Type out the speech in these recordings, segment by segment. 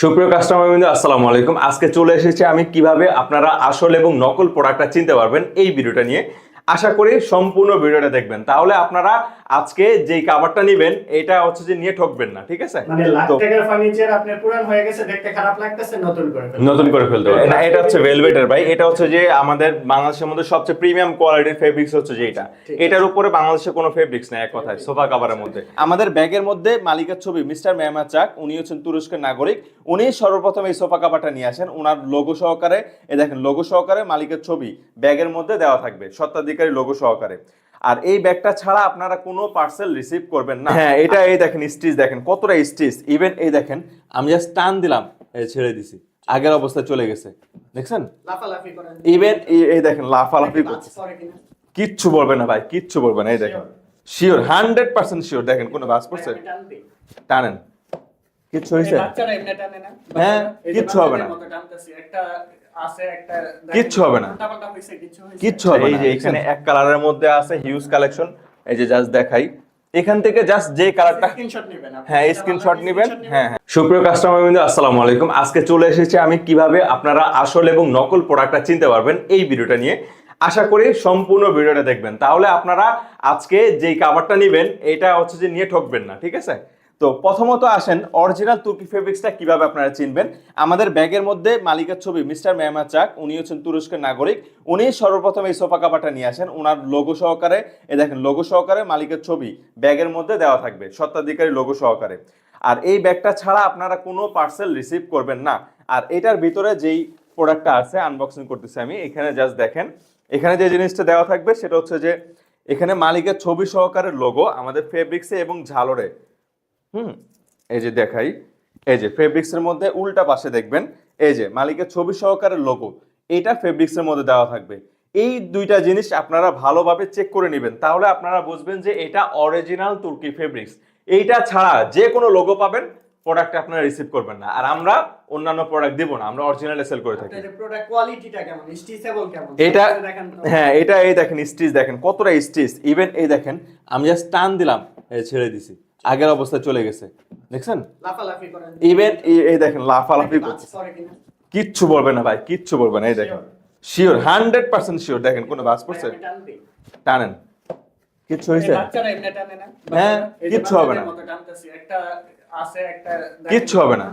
সুপ্রিয় কাস্টমার বিন্দু আসসালামু আলাইকুম। আজকে চলে এসেছি আমি কিভাবে আপনারা আসল এবং নকল প্রোডাক্টটা চিনতে পারবেন এই ভিডিওটা নিয়ে। আশা করি সম্পূর্ণ ভিডিওটা দেখবেন, তাহলে আপনারা আজকে যেই কাভারটা নেবেন এটা হচ্ছে যে নিয়ে ঠকবেন না, ঠিক আছে? মানে লাখ টাকার ফার্নিচার আপনার পুরান হয়ে গেছে, দেখতে খারাপ লাগতেছে, নতুন করে ফেলতে পারবেন না। এটা হচ্ছে ভেলভেটের ভাই, এটা হচ্ছে যে আমাদের বাংলাদেশের মধ্যে সবচেয়ে প্রিমিয়াম কোয়ালিটির ফেব্রিক্স হচ্ছে যে এটা। এটার উপরে বাংলাদেশে কোনো ফেব্রিক্স নাই এক কথায়, সোফা কাভারের মধ্যে। আমাদের ব্যাগের মধ্যে মালিকের ছবি মিস্টার মেহমাদ চাক, উনি হচ্ছেন তুরস্কের নাগরিক। উনি সর্বপ্রথম এই সোফা কাভারটা নিয়ে আসেন, ওনার লোগো সহকারে। এই দেখেন লোগো সহকারে মালিকের ছবি ব্যাগের মধ্যে দেওয়া থাকবে, স্বত্বাধিকারী লোগো সহকারে। আর এই ব্যাগটা ছাড়া আপনারা কোনো পার্সেল রিসিভ করবেন না। হ্যাঁ, এটা এই দেখেন স্টিচ, দেখেন কতটা স্টিচ। ইভেন এই দেখেন আমি জাস্ট টান দিলাম, ছেড়ে দিছি, আগের অবস্থায় চলে গেছে, দেখছেন? লাফালাফি করেন, ইভেন এই দেখেন লাফালাফি করছে, কিচ্ছু বলবে না ভাই, কিচ্ছু বলবে না। এই দেখেন শিওর, 100% শিওর। দেখেন কোনো বাস পড়ছে? টানেন, কিচ্ছু হয়েছে? হ্যাঁ, কিচ্ছু হবে না, কিচ্ছু হবে না, কিচ্ছু হবে না। এই যে এখানে এক কালারের মধ্যে আছে হিউজ কালেকশন। এই যে জাস্ট দেখাই, এখান থেকে জাস্ট যে কালারটা স্ক্রিনশট নেবেন। হ্যাঁ, স্ক্রিনশট নেবেন। হ্যাঁ। সুপ্রিয় কাস্টমার বিন্দু আসসালামু আলাইকুম। আজকে চলে এসেছি আমি কিভাবে আপনারা আসল এবং নকল প্রোডাক্টটা চিনতে পারবেন এই ভিডিওটা নিয়ে। আশা করি সম্পূর্ণ ভিডিওটা দেখবেন, তাহলে আপনারা আজকে যেই কাভারটা নেবেন এটা হচ্ছে যে নিয়ে ঠকবেন না, ঠিক আছে? তো প্রথমত আসেন অরিজিনাল তুর্কি ফেব্রিক্সটা কিভাবে আপনারা চিনবেন। আমাদের ব্যাগের মধ্যে মালিকের ছবি মিস্টার মেহমাদ চাক, উনি হচ্ছেন তুরস্কের নাগরিক। উনি সর্বপ্রথম এই সোফা কাভারটা নিয়ে আসেন, ওনার লোগো সহকারে। এই দেখেন লোগো সহকারে মালিকের ছবি ব্যাগের মধ্যে দেওয়া থাকবে, স্বত্বাধিকারী লোগো সহকারে। আর এই ব্যাগটা ছাড়া আপনারা কোনো পার্সেল রিসিভ করবেন না। আর এটার ভিতরে যেই প্রোডাক্টটা আছে আনবক্সিং করতেছি আমি, এখানে জাস্ট দেখেন। এখানে যে জিনিসটা দেওয়া থাকবে সেটা হচ্ছে যে এখানে মালিকের ছবি সহকারে লোগো আমাদের ফেব্রিক্সে এবং ঝালরে। এই যে দেখাই, এই যে ফেব্রিক্সের মধ্যে উল্টা পাশে দেখবেন এই যে মালিকের ছবি সহকারে লোগো, এটা ফেব্রিক্সের মধ্যে দেওয়া থাকবে। এই দুইটা জিনিস আপনারা ভালোভাবে চেক করে নেবেন, তাহলে আপনারা বুঝবেন যে এটা অরিজিনাল তুর্কি ফেব্রিক্স। এইটা ছাড়া যে কোনো লোগো পাবেন প্রোডাক্ট আপনারা রিসিভ করবেন না। আর আমরা অন্যান্য প্রোডাক্ট দিব না, আমরা অরিজিনাল সেল করে থাকি। আপনাদের প্রোডাক্ট কোয়ালিটিটা কেমন, স্টিচেবল কেমন এটা দেখেন। হ্যাঁ, এটা এই দেখেন স্টিচ, দেখেন কতটা স্টিচ। ইভেন এই দেখেন আমি জাস্ট টান দিলাম, ছেড়ে দিছি, আগের অবস্থায় চলে গেছে, দেখছেন? লাফালাফি করেন, ইভেন এই দেখেন লাফালাফি করছে, কিচ্ছু বলবে না ভাই, কিচ্ছু বলবে না। এই দেখেন শিওর, 100% শিওর। দেখেন কোনো বাস পড়ছে? টানেন, কিচ্ছু হয়েছে? হ্যাঁ, কিচ্ছু হবে না, কিচ্ছু হবে না,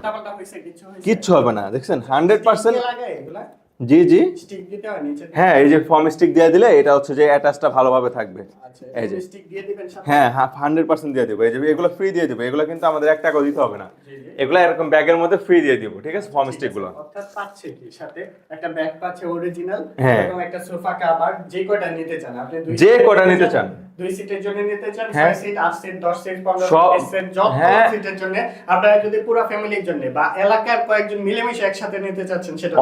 কিচ্ছু হবে না। দেখছেন 100%। জি জি, হ্যাঁ, এই যে ফর্ম স্টিক দিয়ে দিলে এটা হচ্ছে যে অ্যাটাচটা ভালোভাবে থাকবে। এই যে হ্যাঁ, 100% দিয়ে দেবো। এই যে এগুলো ফ্রি দিয়ে দেবো, এগুলো কিন্তু আমাদের 1 টাকাও দিতে হবে না। এগুলো এরকম ব্যাগের মধ্যে ফ্রি দিয়ে দিব, ঠিক আছে? ফর্ম স্টিক গুলো অর্থাৎ পাচ্ছে কি সাথে একটা ব্যাগ পাচ্ছে অরিজিনাল, হ্যাঁ, এবং একটা সোফা কভার। যে কয়টা নিতে চান আপনি, যে কয়টা নিতে চান, 2 সিটের জন্য নিতে চান, 6 হ্যাঁ, সিট, 8 সিট, 10 সিট, 15 সিট, যত সিটের জন্য আপনারা যদি পুরো ফ্যামিলির জন্য বা এলাকার কয়েকজন মিলেমিশে একসাথে নিতে চাচ্ছেন সেটা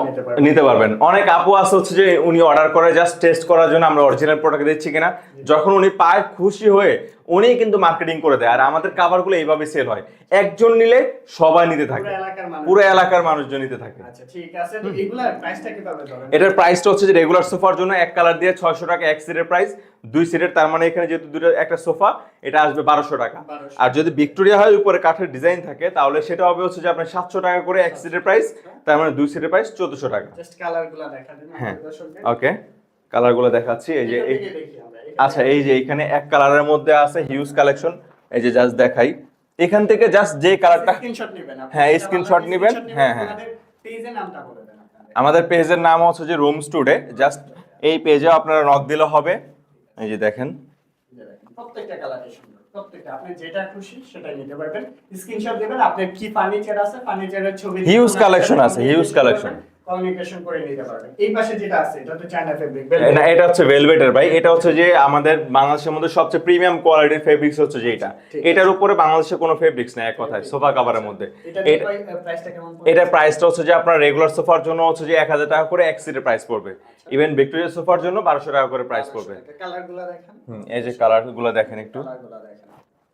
নিতে পারবেন। অনেক আপু আছে হচ্ছে যে উনি অর্ডার করে জাস্ট টেস্ট করার জন্য আমরা অরিজিনাল প্রোডাক্ট দিচ্ছি কিনা। যখন উনি পায় খুশি হয়ে উনি কিন্তু মার্কেটিং করে দেয়। আর আমাদের কাভারগুলো এইভাবে সেল হয়, একজন নিলে সবাই নিতে থাকে, পুরো এলাকার মানুষজন নিতে থাকে। আচ্ছা ঠিক আছে, তো এগুলার প্রাইসটা কিভাবে ধরেন? এটার প্রাইসটা হচ্ছে যে রেগুলার সোফার জন্য এক কালার দিয়ে 600 টাকা এক সিটের প্রাইস, 2 সিটের, তার মানে এখানে যেহেতু দুটো একটা সোফা, এটা আসবে 1200 টাকা। আর যদি ভিক্টোরিয়া হয় উপরে কাঠের ডিজাইন থাকে তাহলে সেটা হবে হচ্ছে যে আপনার 700 টাকা করে এক সিটের প্রাইস, তার মানে 2 সিটের প্রাইস 1400 টাকা। জাস্ট কালারগুলো দেখা দিন হ্যাঁ, দর্শকদের। ওকে, কালারগুলো দেখাচ্ছি। এই যে আচ্ছা, এই যে এখানে এক কালারের মধ্যে আছে হিউজ কালেকশন। এই যে জাস্ট দেখাই, এখান থেকে জাস্ট যে কালারটা স্ক্রিনশট নেবেন। হ্যাঁ, স্ক্রিনশট নেবেন। হ্যাঁ হ্যাঁ, পেজের নামটা বলে দেন আপনাদের। আমাদের পেজের নাম হচ্ছে যে রুমস টুডে। জাস্ট এই পেজে আপনারা নক দিলে হবে। এই যে দেখেন প্রত্যেকটা কালারই সুন্দর, প্রত্যেকটা আপনি যেটা খুশি সেটাই নিতে পারবেন। স্ক্রিনশট দিবেন, আপনার কি ফার্নিচার আছে, ফার্নিচারের ছবি, হিউজ কালেকশন আছে, হিউজ কালেকশন, কমিউনিকেশন করে নিতে পারবেন। এই পাশে যেটা আছে এটা তো চায়না ফেব্রিক, না এটা হচ্ছে ভেলভেটের ভাই। এটা হচ্ছে যে আমাদের বাংলাদেশের মধ্যে সবচেয়ে প্রিমিয়াম কোয়ালিটির ফেব্রিক্স হচ্ছে যে এটা। এটার উপরে বাংলাদেশে কোনো ফেব্রিক্স নাই এক কথায় সোফা কাভারের মধ্যে। প্রাইসটা কেমন? এটা প্রাইসটা হচ্ছে যে আপনার রেগুলার সোফার জন্য হচ্ছে যে 1000 টাকা করে এক সিটের প্রাইস পড়বে। ইভেন ভিক্টোরিয়া সোফার জন্য 1200 টাকা করে প্রাইস পড়বে। কালারগুলো দেখেন, এই যে কালারগুলো দেখেন একটু,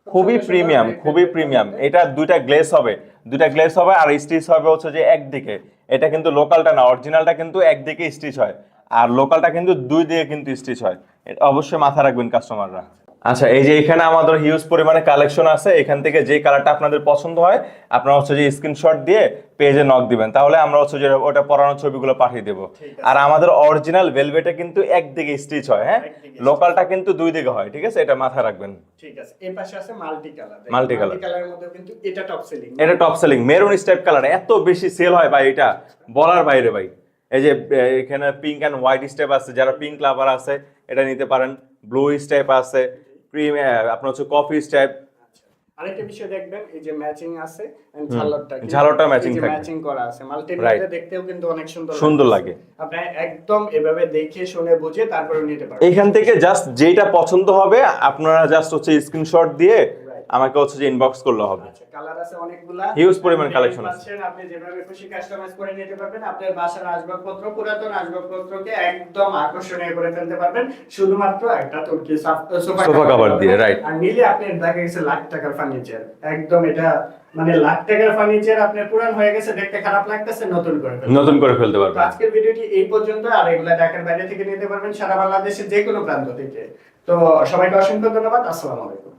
খুবই প্রিমিয়াম, খুবই প্রিমিয়াম। এটা দুইটা গ্লেজ হবে, দুইটা গ্লেজ হবে আর স্টিচ হবে হচ্ছে যে একদিকে। এটা কিন্তু লোকালটা না, অরিজিনালটা কিন্তু একদিকে স্টিচ হয় আর লোকালটা কিন্তু দুই দিকে কিন্তু স্টিচ হয়। এটা অবশ্যই মাথায় রাখবেন কাস্টমাররা। আচ্ছা, এই যে এখানে আমাদের হিউজ পরিমাণে কালেকশন আছে, এখান থেকে যে কালারটা আপনাদের পছন্দ হয় আপনারা হচ্ছে যে স্ক্রিনশট দিয়ে পেজে নক দিবেন, তাহলে আমরা হচ্ছে যে ওটা পরানো ছবিগুলো পাঠিয়ে দেবো। আর আমাদের অরিজিনাল ভেলভেটে কিন্তু একদিকে স্টিচ হয়, হ্যাঁ, লোকালটা কিন্তু দুই দিকে হয়, ঠিক আছে, এটা মাথায় রাখবেন। ঠিক আছে, এই পাশে আছে মাল্টি কালার। মাল্টি কালারের মধ্যে কিন্তু এটা টপ সেলিং, এটা টপ সেলিং মেরুন স্টাইপ কালার, এত বেশি সেল হয় ভাই, এটা বলার বাইরে ভাই। এই যে এখানে পিঙ্ক এন্ড হোয়াইট স্টাইপ আছে, যারা পিঙ্ক লাভার আছে এটা নিতে পারেন। ব্লু স্টাইপ আছে, ক্রিম, আপনার হচ্ছে কফি স্টাইপ। আরেকটা বিষয় দেখবেন, এই যে ম্যাচিং আছে, ঝালরটা ম্যাচিং থাকে, ম্যাচিং করা আছে, মাল্টিমিডিয়া দেখতেও কিন্তু অনেক সুন্দর লাগে। আপনি একদম এভাবে দেখে শুনে বুঝে তারপরে নিতে পারবেন। এখান থেকে জাস্ট যেটা পছন্দ হবে আপনারা জাস্ট হচ্ছে স্ক্রিনশট দিয়ে আমাকে হচ্ছে যে ইনবক্স করলে হবে। আচ্ছা, কালার আছে অনেকগুলা, হিউজ পরিমাণ কালেকশন আছে, আপনি যেভাবে খুশি কাস্টমাইজ করে নিতে পারবেন। আপনার বাসার আসবাবপত্র, পুরাতন আসবাবপত্রকে একদম আকর্ষণীয় করে ফেলতে পারবেন শুধুমাত্র একটা তুর্কি সোফা কভার দিয়ে, রাইট। আর নিলে আপনি দেখা গেছে লাখ টাকার ফার্নিচার, একদম এটা মানে লাখ টাকার ফার্নিচার আপনার পুরান হয়ে গেছে, দেখতে খারাপ লাগতেছে, নতুন করে ফেলতে পারবেন। আজকের ভিডিওটি এই পর্যন্ত, আর এগুলা ঢাকার বাইরে থেকে নিতে পারবেন, সারা বাংলাদেশের যে কোনো প্রান্ত থেকে। তো সবাইকে অসংখ্য ধন্যবাদ, আসসালামু আলাইকুম।